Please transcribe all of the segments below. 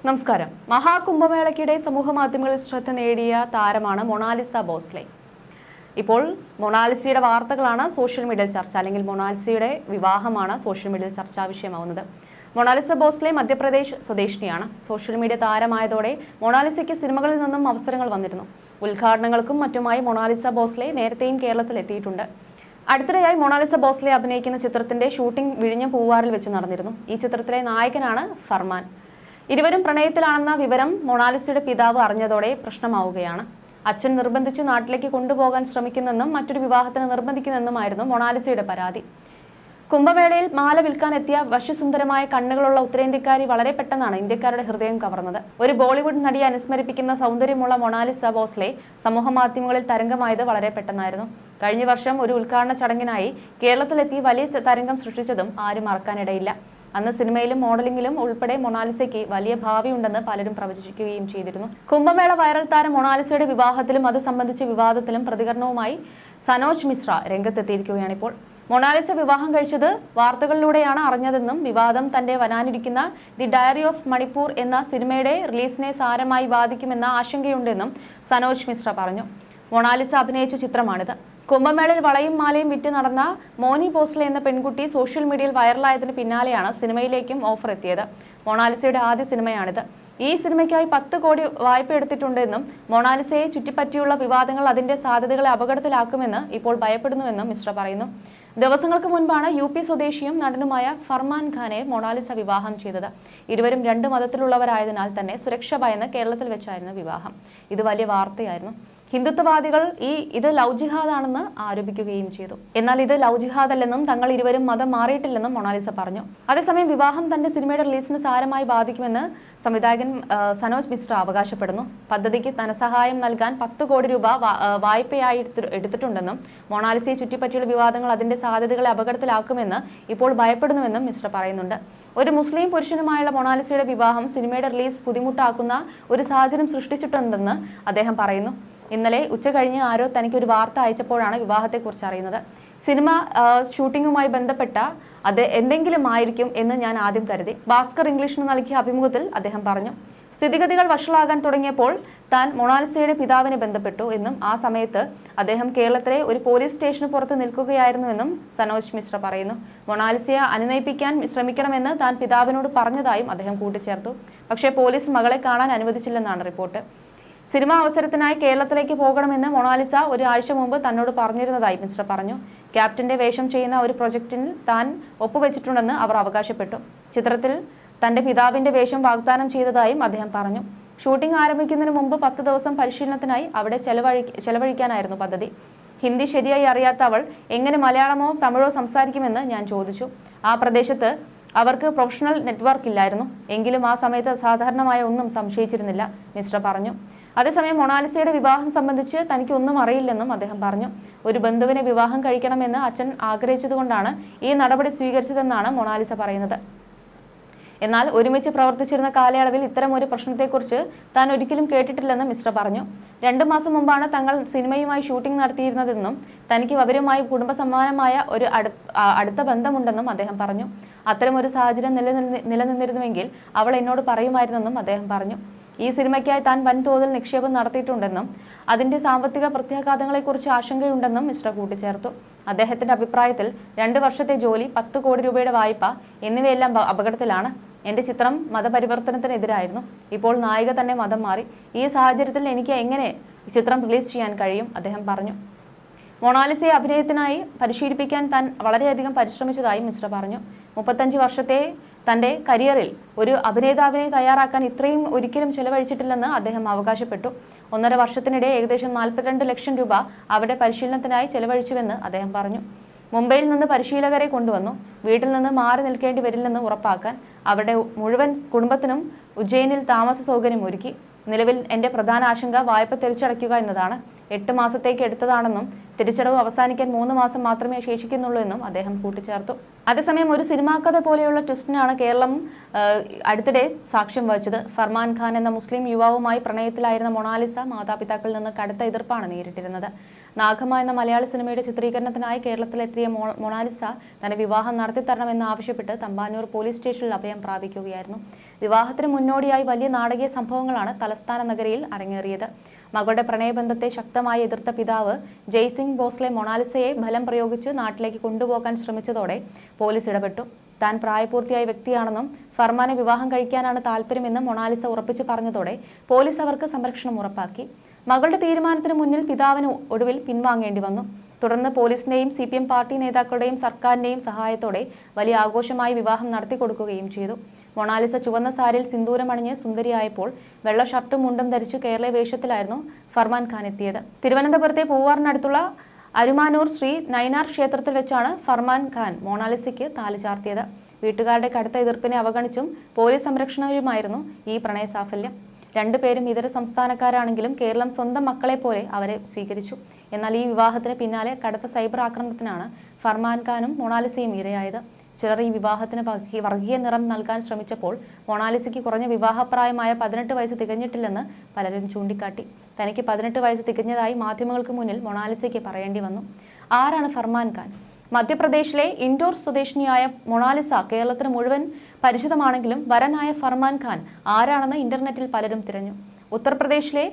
നമസ്കാരം. മഹാകുംഭമേളയ്ക്കിടെ സമൂഹമാധ്യമങ്ങളിൽ ശ്രദ്ധ നേടിയ താരമാണ് മൊണാലിസ ബോസ്ലെ. ഇപ്പോൾ മൊണാലിസയുടെ വാർത്തകളാണ് സോഷ്യൽ മീഡിയയിൽ ചർച്ച, അല്ലെങ്കിൽ മൊണാലിസയുടെ വിവാഹമാണ് സോഷ്യൽ മീഡിയയിൽ ചർച്ചാ വിഷയമാവുന്നത്. മൊണാലിസ ബോസ്ലെ മധ്യപ്രദേശ് സ്വദേശിനിയാണ്. സോഷ്യൽ മീഡിയ താരമായതോടെ മൊണാലിസയ്ക്ക് സിനിമകളിൽ നിന്നും അവസരങ്ങൾ വന്നിരുന്നു. ഉദ്ഘാടനങ്ങൾക്കും മറ്റുമായി മൊണാലിസ ബോസ്ലെ നേരത്തെയും കേരളത്തിൽ എത്തിയിട്ടുണ്ട്. അടുത്തിടെയായി മൊണാലിസ ബോസ്ലെ അഭിനയിക്കുന്ന ചിത്രത്തിന്റെ ഷൂട്ടിംഗ് വിഴിഞ്ഞം പൂവാറിൽ വെച്ച് നടന്നിരുന്നു. ഈ ചിത്രത്തിലെ നായകനാണ് ഫർമാൻ. ഇരുവരും പ്രണയത്തിലാണെന്ന വിവരം മൊണാലിസയുടെ പിതാവ് അറിഞ്ഞതോടെ പ്രശ്നമാവുകയാണ്. അച്ഛൻ നിർബന്ധിച്ച് നാട്ടിലേക്ക് കൊണ്ടുപോകാൻ ശ്രമിക്കുന്നെന്നും മറ്റൊരു വിവാഹത്തിന് നിർബന്ധിക്കുന്നെന്നുമായിരുന്നു മൊണാലിസയുടെ പരാതി. കുംഭമേളയിൽ മാല വിൽക്കാൻ എത്തിയ വശ്യസുന്ദരമായ കണ്ണുകളുള്ള ഉത്തരേന്ത്യക്കാരി വളരെ പെട്ടെന്നാണ് ഇന്ത്യക്കാരുടെ ഹൃദയം കവർന്നത്. ഒരു ബോളിവുഡ് നടിയെ അനുസ്മരിപ്പിക്കുന്ന സൗന്ദര്യമുള്ള മൊണാലിസ ബോസ്ലെ സമൂഹമാധ്യമങ്ങളിൽ തരംഗമായത് വളരെ പെട്ടെന്നായിരുന്നു. കഴിഞ്ഞ വർഷം ഒരു ഉദ്ഘാടന ചടങ്ങിനായി കേരളത്തിലെത്തി വലിയ തരംഗം സൃഷ്ടിച്ചതും ആരും മറക്കാനിടയില്ല. അന്ന് സിനിമയിലും മോഡലിംഗിലും ഉൾപ്പെടെ മൊണാലിസയ്ക്ക് വലിയ ഭാവിയുണ്ടെന്ന് പലരും പ്രവചിക്കുകയും ചെയ്തിരുന്നു. കുംഭമേള വൈറൽ താരം മൊണാലിസയുടെ വിവാഹത്തിലും അത് സംബന്ധിച്ച വിവാദത്തിലും പ്രതികരണവുമായി സനോജ് മിശ്ര രംഗത്തെത്തിയിരിക്കുകയാണിപ്പോൾ. മൊണാലിസ വിവാഹം കഴിച്ചത് വാർത്തകളിലൂടെയാണ് അറിഞ്ഞതെന്നും വിവാദം തന്റെ വരാനിരിക്കുന്ന ദി ഡയറി ഓഫ് മണിപ്പൂർ എന്ന സിനിമയുടെ റിലീസിനെ സാരമായി ബാധിക്കുമെന്ന ആശങ്കയുണ്ടെന്നും സനോജ് മിശ്ര പറഞ്ഞു. മൊണാലിസ അഭിനയിച്ച ചിത്രമാണിത്. കുംഭമേളയിൽ വളയും മാലയും വിറ്റ് നടന്ന മോനി ബോസ്ലെ എന്ന പെൺകുട്ടി സോഷ്യൽ മീഡിയയിൽ വൈറലായതിന് പിന്നാലെയാണ് സിനിമയിലേക്കും ഓഫർ എത്തിയത്. മൊണാലിസയുടെ ആദ്യ സിനിമയാണിത്. ഈ സിനിമയ്ക്കായി 10 കോടി വായ്പ എടുത്തിട്ടുണ്ടെന്നും മൊണാലിസയെ ചുറ്റിപ്പറ്റിയുള്ള വിവാദങ്ങൾ അതിന്റെ സാധ്യതകളെ അപകടത്തിലാക്കുമെന്ന് ഇപ്പോൾ ഭയപ്പെടുന്നുവെന്നും മിശ്ര പറയുന്നു. ദിവസങ്ങൾക്ക് മുൻപാണ് UP സ്വദേശിയും നടനുമായ ഫർമാൻ ഖാനെ മൊണാലിസ വിവാഹം ചെയ്തത്. ഇരുവരും 2 മതത്തിലുള്ളവരായതിനാൽ തന്നെ സുരക്ഷ ഭയന്ന് കേരളത്തിൽ വെച്ചായിരുന്നു വിവാഹം. ഇത് വലിയ വാർത്തയായിരുന്നു. ഹിന്ദുത്വവാദികൾ ഇത് ലവ് ജിഹാദാണെന്ന് ആരോപിക്കുകയും ചെയ്തു. എന്നാൽ ഇത് ലവ് ജിഹാദല്ലെന്നും തങ്ങൾ ഇരുവരും മതം മാറിയിട്ടില്ലെന്നും മൊണാലിസ പറഞ്ഞു. അതേസമയം വിവാഹം തന്റെ സിനിമയുടെ റിലീസിന് സാരമായി ബാധിക്കുമെന്ന് സംവിധായകൻ സനോജ് മിശ്ര അവകാശപ്പെടുന്നു. പദ്ധതിക്ക് ധനസഹായം നൽകാൻ 10 കോടി രൂപ വായ്പയായി എടുത്തിട്ടുണ്ടെന്നും മൊണാലിസയെ ചുറ്റിപ്പറ്റിയുള്ള വിവാദങ്ങൾ അതിന്റെ സാധ്യതകളെ അപകടത്തിലാക്കുമെന്ന് ഇപ്പോൾ ഭയപ്പെടുന്നുവെന്നും മിശ്ര പറയുന്നുണ്ട്. ഒരു മുസ്ലിം പുരുഷനുമായുള്ള മൊണാലിസയുടെ വിവാഹം സിനിമയുടെ റിലീസ് ബുദ്ധിമുട്ടാക്കുന്ന ഒരു സാഹചര്യം സൃഷ്ടിച്ചിട്ടുണ്ടെന്ന് അദ്ദേഹം പറയുന്നു. ഇന്നലെ ഉച്ച കഴിഞ്ഞ് ആരോ തനിക്ക് ഒരു വാർത്ത അയച്ചപ്പോഴാണ് വിവാഹത്തെക്കുറിച്ച് അറിയുന്നത്. സിനിമ ഷൂട്ടിങ്ങുമായി ബന്ധപ്പെട്ട അത് എന്തെങ്കിലും ആയിരിക്കും എന്ന് ഞാൻ ആദ്യം കരുതി. ഭാസ്കർ ഇംഗ്ലീഷിന് നൽകിയ അഭിമുഖത്തിൽ അദ്ദേഹം പറഞ്ഞു. സ്ഥിതിഗതികൾ വഷളാകാൻ തുടങ്ങിയപ്പോൾ താൻ മൊണാലിസയുടെ പിതാവിനെ ബന്ധപ്പെട്ടു എന്നും ആ സമയത്ത് അദ്ദേഹം കേരളത്തിലെ ഒരു പോലീസ് സ്റ്റേഷന് പുറത്ത് നിൽക്കുകയായിരുന്നുവെന്നും സനോജ് മിശ്ര പറയുന്നു. മൊണാലിസയെ അനുനയിപ്പിക്കാൻ ശ്രമിക്കണമെന്ന് താൻ പിതാവിനോട് പറഞ്ഞതായും അദ്ദേഹം കൂട്ടിച്ചേർത്തു. പക്ഷേ പോലീസ് മകളെ കാണാൻ അനുവദിച്ചില്ലെന്നാണ് റിപ്പോർട്ട്. സിനിമാ അവസരത്തിനായി കേരളത്തിലേക്ക് പോകണമെന്ന് മൊണാലിസ ഒരു ആഴ്ച മുമ്പ് തന്നോട് പറഞ്ഞിരുന്നതായി മിശ്ര പറഞ്ഞു. ക്യാപ്റ്റന്റെ വേഷം ചെയ്യുന്ന ഒരു പ്രൊജക്ടിൽ താൻ ഒപ്പുവെച്ചിട്ടുണ്ടെന്ന് അവർ അവകാശപ്പെട്ടു. ചിത്രത്തിൽ തന്റെ പിതാവിന്റെ വേഷം വാഗ്ദാനം ചെയ്തതായും അദ്ദേഹം പറഞ്ഞു. ഷൂട്ടിംഗ് ആരംഭിക്കുന്നതിന് മുമ്പ് 10 ദിവസം പരിശീലനത്തിനായി അവിടെ ചെലവഴിക്കാനായിരുന്നു പദ്ധതി. ഹിന്ദി ശരിയായി അറിയാത്ത അവൾ എങ്ങനെ മലയാളമോ തമിഴോ സംസാരിക്കുമെന്ന് ഞാൻ ചോദിച്ചു. ആ പ്രദേശത്ത് അവർക്ക് പ്രൊഫഷണൽ നെറ്റ്വർക്ക് ഇല്ലായിരുന്നു. എങ്കിലും ആ സമയത്ത് സാധാരണമായ ഒന്നും സംശയിച്ചിരുന്നില്ല, മിശ്ര പറഞ്ഞു. അതേസമയം മൊണാലിസയുടെ വിവാഹം സംബന്ധിച്ച് തനിക്ക് ഒന്നും അറിയില്ലെന്നും അദ്ദേഹം പറഞ്ഞു. ഒരു ബന്ധുവിനെ വിവാഹം കഴിക്കണമെന്ന് അച്ഛൻ ആഗ്രഹിച്ചതുകൊണ്ടാണ് ഈ നടപടി സ്വീകരിച്ചതെന്നാണ് മൊണാലിസ പറയുന്നത്. എന്നാൽ ഒരുമിച്ച് പ്രവർത്തിച്ചിരുന്ന കാലയളവിൽ ഇത്തരം ഒരു പ്രശ്നത്തെക്കുറിച്ച് താൻ ഒരിക്കലും കേട്ടിട്ടില്ലെന്ന് മിശ്ര പറഞ്ഞു. 2 മാസം മുമ്പാണ് തങ്ങൾ സിനിമയുമായി ഷൂട്ടിംഗ് നടത്തിയിരുന്നതെന്നും തനിക്ക് അവരുമായി കുടുംബസമാനമായ ഒരു അടുത്ത ബന്ധമുണ്ടെന്നും അദ്ദേഹം പറഞ്ഞു. അത്തരമൊരു സാഹചര്യം നിലനിന്നിരുന്നുവെങ്കിൽ അവൾ എന്നോട് പറയുമായിരുന്നെന്നും അദ്ദേഹം പറഞ്ഞു. ഈ സിനിമയ്ക്കായി താൻ വൻതോതിൽ നിക്ഷേപം നടത്തിയിട്ടുണ്ടെന്നും അതിന്റെ സാമ്പത്തിക പ്രത്യാഘാതങ്ങളെക്കുറിച്ച് ആശങ്കയുണ്ടെന്നും മിശ്ര കൂട്ടിച്ചേർത്തു. അദ്ദേഹത്തിന്റെ അഭിപ്രായത്തിൽ 2 വർഷത്തെ ജോലി, 10 കോടി രൂപയുടെ വായ്പ എന്നിവയെല്ലാം അപകടത്തിലാണ്. എന്റെ ചിത്രം മതപരിവർത്തനത്തിനെതിരായിരുന്നു. ഇപ്പോൾ നായിക തന്നെ മതം മാറി. ഈ സാഹചര്യത്തിൽ എനിക്ക് എങ്ങനെ ചിത്രം റിലീസ് ചെയ്യാൻ കഴിയും, അദ്ദേഹം പറഞ്ഞു. മൊണാലിസയെ അഭിനയത്തിനായി പരിശീലിപ്പിക്കാൻ താൻ വളരെയധികം പരിശ്രമിച്ചതായി മിശ്ര പറഞ്ഞു. 35 വർഷത്തെ തന്റെ കരിയറിൽ ഒരു അഭിനേതാവിനെ തയ്യാറാക്കാൻ ഇത്രയും ഒരിക്കലും ചെലവഴിച്ചിട്ടില്ലെന്ന് അദ്ദേഹം അവകാശപ്പെട്ടു. 1.5 വർഷത്തിനിടെ ഏകദേശം 42 ലക്ഷം രൂപ അവിടെ പരിശീലനത്തിനായി ചെലവഴിച്ചുവെന്ന് അദ്ദേഹം പറഞ്ഞു. മുംബൈയിൽ നിന്ന് പരിശീലകരെ കൊണ്ടുവന്നു. വീട്ടിൽ നിന്ന് മാറി നിൽക്കേണ്ടി വരില്ലെന്ന് ഉറപ്പാക്കാൻ അവരുടെ മുഴുവൻ കുടുംബത്തിനും ഉജ്ജയിനിൽ താമസ സൗകര്യം ഒരുക്കി. നിലവിൽ എന്റെ പ്രധാന ആശങ്ക വായ്പ തിരിച്ചടയ്ക്കുക എന്നതാണ്. 8 മാസത്തേക്ക് എടുത്തതാണെന്നും തിരിച്ചടവ് അവസാനിക്കാൻ 3 മാസം മാത്രമേ ശേഷിക്കുന്നുള്ളൂ എന്നും അദ്ദേഹം കൂട്ടിച്ചേർത്തു. അതേസമയം ഒരു സിനിമാ കഥ പോലെയുള്ള ട്വിസ്റ്റിനാണ് കേരളം അടുത്തിടെ സാക്ഷ്യം വഹിച്ചത്. ഫർമാൻ ഖാൻ എന്ന മുസ്ലിം യുവാവുമായി പ്രണയത്തിലായിരുന്ന മൊണാലിസ മാതാപിതാക്കളിൽ നിന്ന് കടുത്ത എതിർപ്പാണ് നേരിട്ടിരുന്നത്. നാഗമ്മ എന്ന മലയാള സിനിമയുടെ ചിത്രീകരണത്തിനായി കേരളത്തിലെത്തിയ മൊണാലിസ തന്റെ വിവാഹം നടത്തിത്തരണമെന്ന് ആവശ്യപ്പെട്ട് തമ്പാനൂർ പോലീസ് സ്റ്റേഷനിൽ അഭയം പ്രാപിക്കുകയായിരുന്നു. വിവാഹത്തിന് മുന്നോടിയായി വലിയ നാടകീയ സംഭവങ്ങളാണ് തലസ്ഥാന നഗരിയിൽ അരങ്ങേറിയത്. മകളുടെ പ്രണയബന്ധത്തെ ശക്തമായി എതിർത്ത പിതാവ് ജയ്സിംഗ് ഭോസ്ലെ മൊണാലിസയെ ബലം പ്രയോഗിച്ച് നാട്ടിലേക്ക് കൊണ്ടുപോകാൻ ശ്രമിച്ചതോടെ പോലീസ് ഇടപെട്ടു. താൻ പ്രായപൂർത്തിയായ വ്യക്തിയാണെന്നും ഫർമാനെ വിവാഹം കഴിക്കാനാണ് താല്പര്യമെന്നും മൊണാലിസ ഉറപ്പിച്ചു പറഞ്ഞതോടെ പോലീസ് അവർക്ക് സംരക്ഷണം ഉറപ്പാക്കി. മകളുടെ തീരുമാനത്തിന് മുന്നിൽ പിതാവിന് ഒടുവിൽ പിൻവാങ്ങേണ്ടി വന്നു. തുടർന്ന് പോലീസിന്റെയും CPM പാർട്ടി നേതാക്കളുടെയും സർക്കാരിന്റെയും സഹായത്തോടെ വലിയ ആഘോഷമായി വിവാഹം നടത്തിക്കൊടുക്കുകയും ചെയ്തു. മൊണാലിസ ചുവന്ന സാരിയിൽ സിന്ദൂരമണിഞ്ഞ് സുന്ദരിയായപ്പോൾ വെള്ള ഷർട്ടും മുണ്ടും ധരിച്ചു കേരള വേഷത്തിലായിരുന്നു ഫർമാൻ ഖാൻ എത്തിയത്. തിരുവനന്തപുരത്തെ പൂവാറിനടുത്തുള്ള അരുമാനൂർ ശ്രീ നൈനാർ ക്ഷേത്രത്തിൽ വെച്ചാണ് ഫർമാൻ ഖാൻ മൊണാലിസയ്ക്ക് താലി ചാർത്തിയത്. വീട്ടുകാരുടെ കടുത്ത എതിർപ്പിനെ അവഗണിച്ചും പോലീസ് സംരക്ഷണവുമായിരുന്നു ഈ പ്രണയ സാഫല്യം. രണ്ടുപേരും ഇതര സംസ്ഥാനക്കാരാണെങ്കിലും കേരളം സ്വന്തം മക്കളെ പോലെ അവരെ സ്വീകരിച്ചു. എന്നാൽ ഈ വിവാഹത്തിന് പിന്നാലെ കടുത്ത സൈബർ ആക്രമണത്തിനാണ് ഫർമാൻ ഖാനും മൊണാലിസയും ഇരയായത്. ചിലർ ഈ വിവാഹത്തിന് വർഗീയ നിറം നൽകാൻ ശ്രമിച്ചപ്പോൾ മൊണാലിസയ്ക്ക് കുറഞ്ഞ വിവാഹപ്രായമായ 18 വയസ്സ് തികഞ്ഞിട്ടില്ലെന്ന് പലരും ചൂണ്ടിക്കാട്ടി. തനിക്ക് 18 വയസ്സ് തികഞ്ഞതായി മാധ്യമങ്ങൾക്ക് മുന്നിൽ മൊണാലിസയ്ക്ക് പറയേണ്ടി വന്നു. ആരാണ് ഫർമാൻ ഖാൻ? മധ്യപ്രദേശിലെ ഇൻഡോർ സ്വദേശിനിയായ മൊണാലിസ കേരളത്തിന് മുഴുവൻ പരിചിതമാണെങ്കിലും വരനായ ഫർമാൻ ഖാൻ ആരാണെന്ന് ഇന്റർനെറ്റിൽ പലരും തിരഞ്ഞു. ഉത്തർപ്രദേശിലെ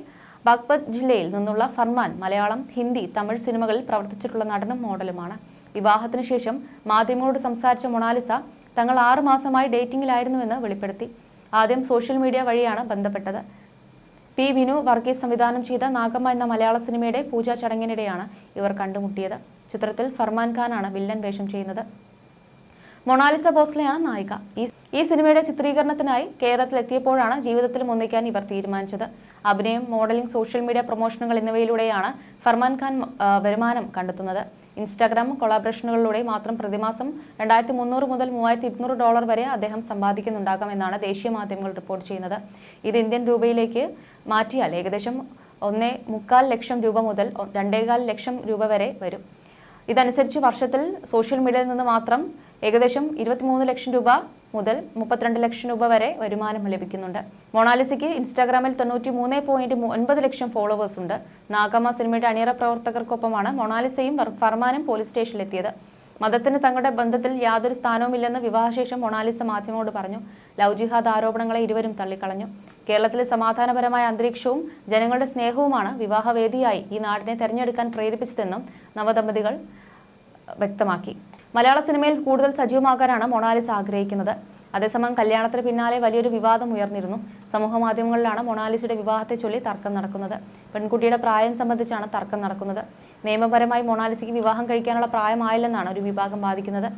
ബാഗ്പത് ജില്ലയിൽ നിന്നുള്ള ഫർമാൻ മലയാളം, ഹിന്ദി, തമിഴ് സിനിമകളിൽ പ്രവർത്തിച്ചിട്ടുള്ള നടനും മോഡലുമാണ്. വിവാഹത്തിന് ശേഷം മാധ്യമങ്ങളോട് സംസാരിച്ച മൊണാലിസ തങ്ങൾ 6 മാസമായി ഡേറ്റിംഗിലായിരുന്നുവെന്ന് വെളിപ്പെടുത്തി. ആദ്യം സോഷ്യൽ മീഡിയ വഴിയാണ് ബന്ധപ്പെട്ടത്. P. വിനു വർഗീസ് സംവിധാനം ചെയ്ത നാഗമ്മ എന്ന മലയാള സിനിമയുടെ പൂജാ ചടങ്ങിനിടെയാണ് ഇവർ കണ്ടുമുട്ടിയത്. ചിത്രത്തിൽ ഫർമാൻ ഖാനാണ് വില്ലൻ വേഷം ചെയ്യുന്നത്. മൊണാലിസ ഭോസ്ലെയാണ് നായിക. ഈ സിനിമയുടെ ചിത്രീകരണത്തിനായി കേരളത്തിലെത്തിയപ്പോഴാണ് ജീവിതത്തിലും ഒന്നിക്കാൻ ഇവർ തീരുമാനിച്ചത്. അഭിനയം, മോഡലിംഗ്, സോഷ്യൽ മീഡിയ പ്രൊമോഷനുകൾ എന്നിവയിലൂടെയാണ് ഫർമാൻ ഖാൻ വരുമാനം കണ്ടെത്തുന്നത്. ഇൻസ്റ്റാഗ്രാം കൊളാബറേഷനുകളിലൂടെ മാത്രം പ്രതിമാസം $2300 മുതൽ $3200 വരെ അദ്ദേഹം സമ്പാദിക്കുന്നുണ്ടാകാമെന്നാണ് ദേശീയ മാധ്യമങ്ങൾ റിപ്പോർട്ട് ചെയ്യുന്നത്. ഇത് ഇന്ത്യൻ രൂപയിലേക്ക് മാറ്റിയാൽ ഏകദേശം 1.25 ലക്ഷം രൂപ മുതൽ 2.25 ലക്ഷം രൂപ വരെ വരും. ഇതനുസരിച്ച് വർഷത്തിൽ സോഷ്യൽ മീഡിയയിൽ നിന്ന് മാത്രം ഏകദേശം 23 ലക്ഷം രൂപ മുതൽ 32 ലക്ഷം രൂപ വരെ വരുമാനം ലഭിക്കുന്നുണ്ട്. മൊണാലിസയ്ക്ക് ഇൻസ്റ്റാഗ്രാമിൽ 93.9 ലക്ഷം ഫോളോവേഴ്സ് ഉണ്ട്. നാഗമ്മ സിനിമയുടെ അണിയറ പ്രവർത്തകർക്കൊപ്പമാണ് മൊണാലിസയും ഫർമാനും പോലീസ് സ്റ്റേഷനിലെത്തിയത്. മതത്തിന് തങ്ങളുടെ ബന്ധത്തിൽ യാതൊരു സ്ഥാനവുമില്ലെന്ന് വിവാഹശേഷം മൊണാലിസ മാധ്യമങ്ങളോട് പറഞ്ഞു. ലവ് ജിഹാദ് ആരോപണങ്ങളെ ഇരുവരും തള്ളിക്കളഞ്ഞു. കേരളത്തിലെ സമാധാനപരമായ അന്തരീക്ഷവും ജനങ്ങളുടെ സ്നേഹവുമാണ് വിവാഹവേദിയായി ഈ നാടിനെ തെരഞ്ഞെടുക്കാൻ പ്രേരിപ്പിച്ചതെന്നും നവദമ്പതികൾ വ്യക്തമാക്കി. മലയാള സിനിമയിൽ കൂടുതൽ സജീവമാകാനാണ് മൊണാലിസ ആഗ്രഹിക്കുന്നത്. അതേസമയം കല്യാണത്തിന് പിന്നാലെ വലിയൊരു വിവാദം ഉയർന്നിരുന്നു. സമൂഹ മാധ്യമങ്ങളിലാണ് മൊണാലിസയുടെ വിവാഹത്തെ ചൊല്ലി തർക്കം നടക്കുന്നത്. പെൺകുട്ടിയുടെ പ്രായം സംബന്ധിച്ചാണ് തർക്കം നടക്കുന്നത്. നിയമപരമായി മൊണാലിസയ്ക്ക് വിവാഹം കഴിക്കാനുള്ള പ്രായമായില്ലെന്നാണ് ഒരു വിഭാഗം വാദിക്കുന്നത്.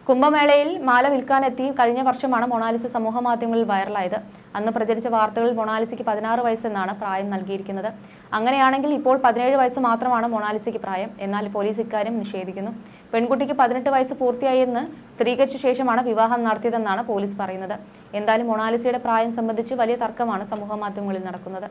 കുംഭമേളയിൽ മാല വിൽക്കാനെത്തി കഴിഞ്ഞ വർഷമാണ് മൊണാലിസ സമൂഹ മാധ്യമങ്ങളിൽ വൈറലായത്. അന്ന് പ്രചരിച്ച വാർത്തകളിൽ മൊണാലിസയ്ക്ക് 16 വയസ്സെന്നാണ് പ്രായം നൽകിയിരിക്കുന്നത്. അങ്ങനെയാണെങ്കിൽ ഇപ്പോൾ 17 വയസ്സ് മാത്രമാണ് മൊണാലിസയ്ക്ക് പ്രായം. എന്നാൽ പോലീസ് ഇക്കാര്യം നിഷേധിക്കുന്നു. പെൺകുട്ടിക്ക് 18 വയസ്സ് പൂർത്തിയായെന്ന് സ്ഥിരീകരിച്ച ശേഷമാണ് വിവാഹം നടത്തിയതെന്നാണ് പോലീസ് പറയുന്നത്. എന്തായാലും മൊണാലിസയുടെ പ്രായം സംബന്ധിച്ച് വലിയ തർക്കമാണ് സമൂഹ മാധ്യമങ്ങളിൽ നടക്കുന്നത്.